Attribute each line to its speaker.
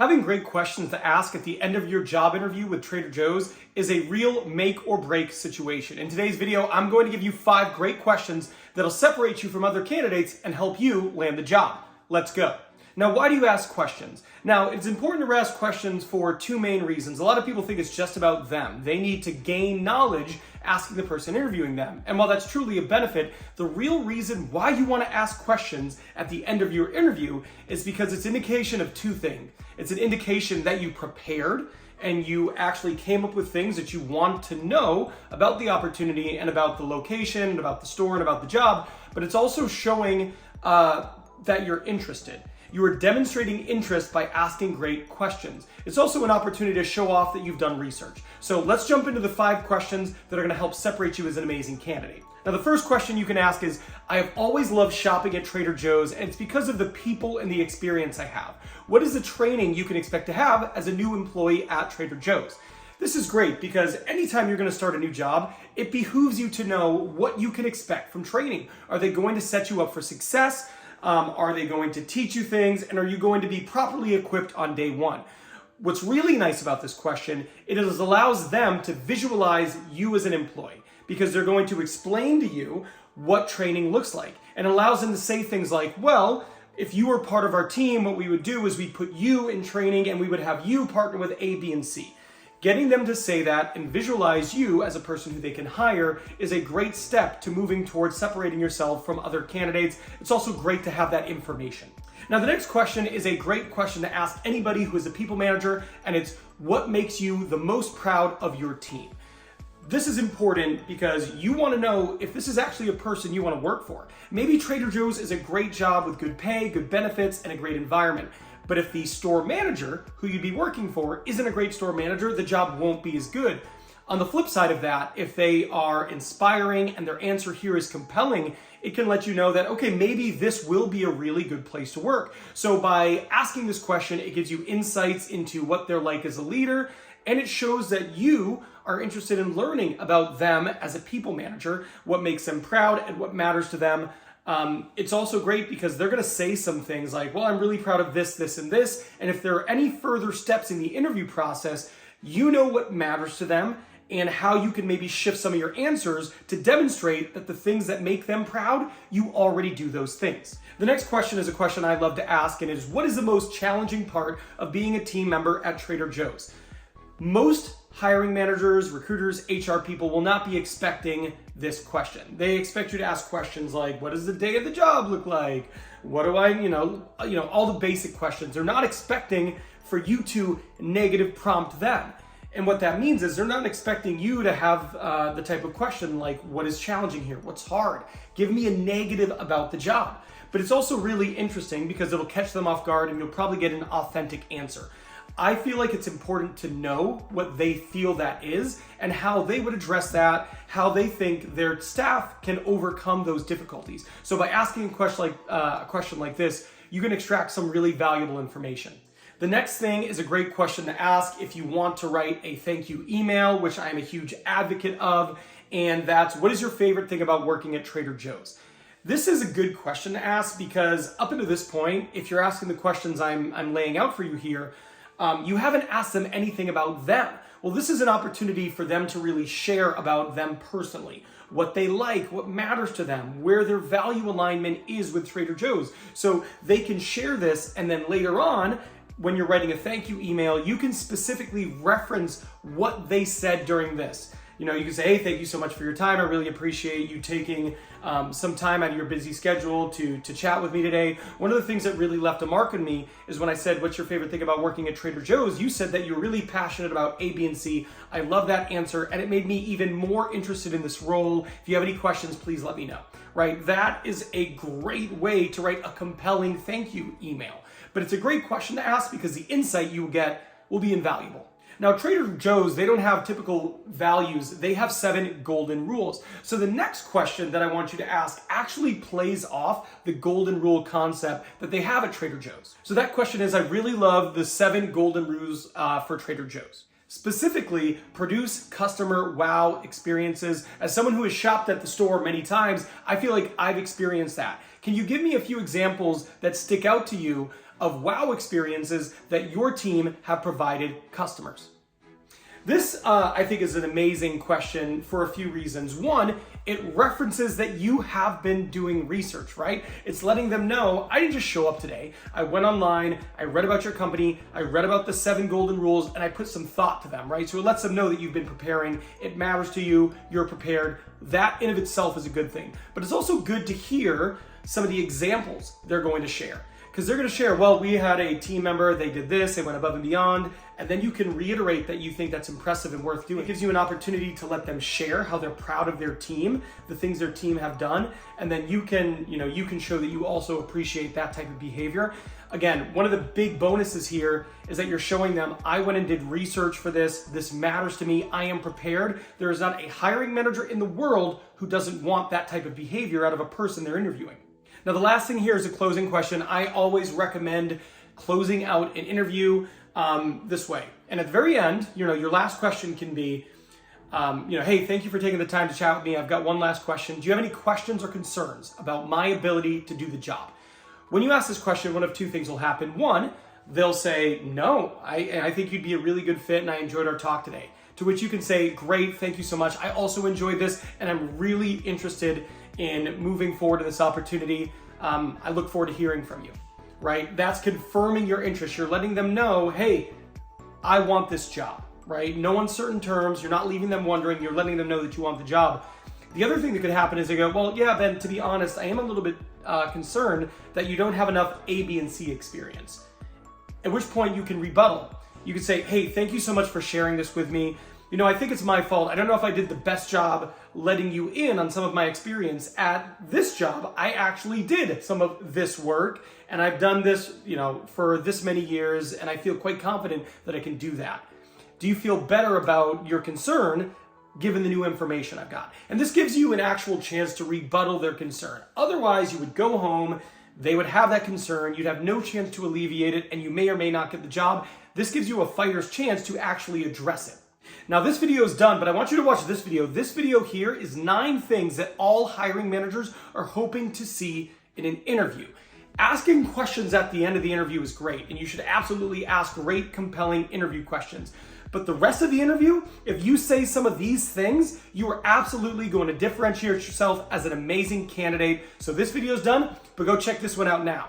Speaker 1: Having great questions to ask at the end of your job interview with Trader Joe's is a real make or break situation. In today's video, I'm going to give you 5 great questions that'll separate you from other candidates and help you land the job. Let's go. Now, why do you ask questions? Now, it's important to ask questions for 2 main reasons. A lot of people think it's just about them. They need to gain knowledge asking the person interviewing them. And while that's truly a benefit, the real reason why you want to ask questions at the end of your interview is because it's an indication of 2 things. It's an indication that you prepared and you actually came up with things that you want to know about the opportunity and about the location and about the store and about the job, but it's also showing that you're interested. You are demonstrating interest by asking great questions. It's also an opportunity to show off that you've done research. So let's jump into the 5 questions that are going to help separate you as an amazing candidate. Now, the first question you can ask is, I have always loved shopping at Trader Joe's, and it's because of the people and the experience I have. What is the training you can expect to have as a new employee at Trader Joe's? This is great because anytime you're going to start a new job, it behooves you to know what you can expect from training. Are they going to set you up for success? Are they going to teach you things? And are you going to be properly equipped on day one? What's really nice about this question, it allows them to visualize you as an employee because they're going to explain to you what training looks like. And allows them to say things like, well, if you were part of our team, what we would do is we'd put you in training and we would have you partner with A, B, and C. Getting them to say that and visualize you as a person who they can hire is a great step to moving towards separating yourself from other candidates. It's also great to have that information. Now, the next question is a great question to ask anybody who is a people manager, and it's what makes you the most proud of your team? This is important because you want to know if this is actually a person you want to work for. Maybe Trader Joe's is a great job with good pay, good benefits, and a great environment. But if the store manager who you'd be working for isn't a great store manager, the job won't be as good. On the flip side of that, if they are inspiring and their answer here is compelling, it can let you know that, okay, maybe this will be a really good place to work. So by asking this question, it gives you insights into what they're like as a leader, and it shows that you are interested in learning about them as a people manager, what makes them proud and what matters to them. It's also great because they're going to say some things like, well, I'm really proud of this, this, and this. And if there are any further steps in the interview process, you know what matters to them and how you can maybe shift some of your answers to demonstrate that the things that make them proud, you already do those things. The next question is a question I love to ask, and it is, what is the most challenging part of being a team member at Trader Joe's? Most hiring managers, recruiters, HR people will not be expecting this question. They expect you to ask questions like, what does the day of the job look like? What do I, all the basic questions. They're not expecting for you to negative prompt them. And what that means is they're not expecting you to have the type of question like, what is challenging here? What's hard? Give me a negative about the job. But it's also really interesting because it'll catch them off guard and you'll probably get an authentic answer. I feel like it's important to know what they feel that is and how they would address that, how they think their staff can overcome those difficulties. So by asking a question like this, you can extract some really valuable information. The next thing is a great question to ask if you want to write a thank you email, which I am a huge advocate of, and that's, what is your favorite thing about working at Trader Joe's? This is a good question to ask because up until this point, if you're asking the questions I'm laying out for you here, you haven't asked them anything about them. Well, this is an opportunity for them to really share about them personally, what they like, what matters to them, where their value alignment is with Trader Joe's. So they can share this, and then later on, when you're writing a thank you email, you can specifically reference what they said during this. You can say, hey, thank you so much for your time. I really appreciate you taking some time out of your busy schedule to chat with me today. One of the things that really left a mark on me is when I said, what's your favorite thing about working at Trader Joe's? You said that you're really passionate about A, B, and C. I love that answer, and it made me even more interested in this role. If you have any questions, please let me know, right? That is a great way to write a compelling thank you email. But it's a great question to ask because the insight you get will be invaluable. Now, Trader Joe's, they don't have typical values. They have 7 golden rules. So the next question that I want you to ask actually plays off the golden rule concept that they have at Trader Joe's. So that question is, I really love the 7 golden rules for Trader Joe's. Specifically, produce customer wow experiences. As someone who has shopped at the store many times, I feel like I've experienced that. Can you give me a few examples that stick out to you of wow experiences that your team have provided customers? This, I think, is an amazing question for a few reasons. One, it references that you have been doing research, right? It's letting them know, I didn't just show up today. I went online, I read about your company, I read about the 7 golden rules, and I put some thought to them, right? So it lets them know that you've been preparing, it matters to you, you're prepared. That in of itself is a good thing. But it's also good to hear some of the examples they're going to share. Because they're going to share, well, we had a team member, they did this, they went above and beyond, and then you can reiterate that you think that's impressive and worth doing. It gives you an opportunity to let them share how they're proud of their team, the things their team have done, and then you can show that you also appreciate that type of behavior. Again, one of the big bonuses here is that you're showing them, I went and did research for this matters to me, I am prepared. There is not a hiring manager in the world who doesn't want that type of behavior out of a person they're interviewing. Now, the last thing here is a closing question. I always recommend closing out an interview this way. And at the very end, your last question can be, hey, thank you for taking the time to chat with me. I've got one last question. Do you have any questions or concerns about my ability to do the job? When you ask this question, one of two things will happen. One, they'll say, no, I think you'd be a really good fit and I enjoyed our talk today. To which you can say, great, thank you so much. I also enjoyed this and I'm really interested in moving forward in this opportunity. I look forward to hearing from you, right? That's confirming your interest. You're letting them know, hey, I want this job, right? No uncertain terms. You're not leaving them wondering. You're letting them know that you want the job. The other thing that could happen is they go, well, yeah, Ben, to be honest, I am a little bit concerned that you don't have enough A, B, and C experience. At which point you can rebuttal. You can say, hey, thank you so much for sharing this with me. I think it's my fault. I don't know if I did the best job letting you in on some of my experience at this job. I actually did some of this work and I've done this, for this many years and I feel quite confident that I can do that. Do you feel better about your concern given the new information I've got? And this gives you an actual chance to rebuttal their concern. Otherwise, you would go home, they would have that concern, you'd have no chance to alleviate it, and you may or may not get the job. This gives you a fighter's chance to actually address it. Now this video is done, but I want you to watch this video. This video here is 9 things that all hiring managers are hoping to see in an interview. Asking questions at the end of the interview is great, and you should absolutely ask great, compelling interview questions. But the rest of the interview, if you say some of these things, you are absolutely going to differentiate yourself as an amazing candidate. So this video is done, but go check this one out now.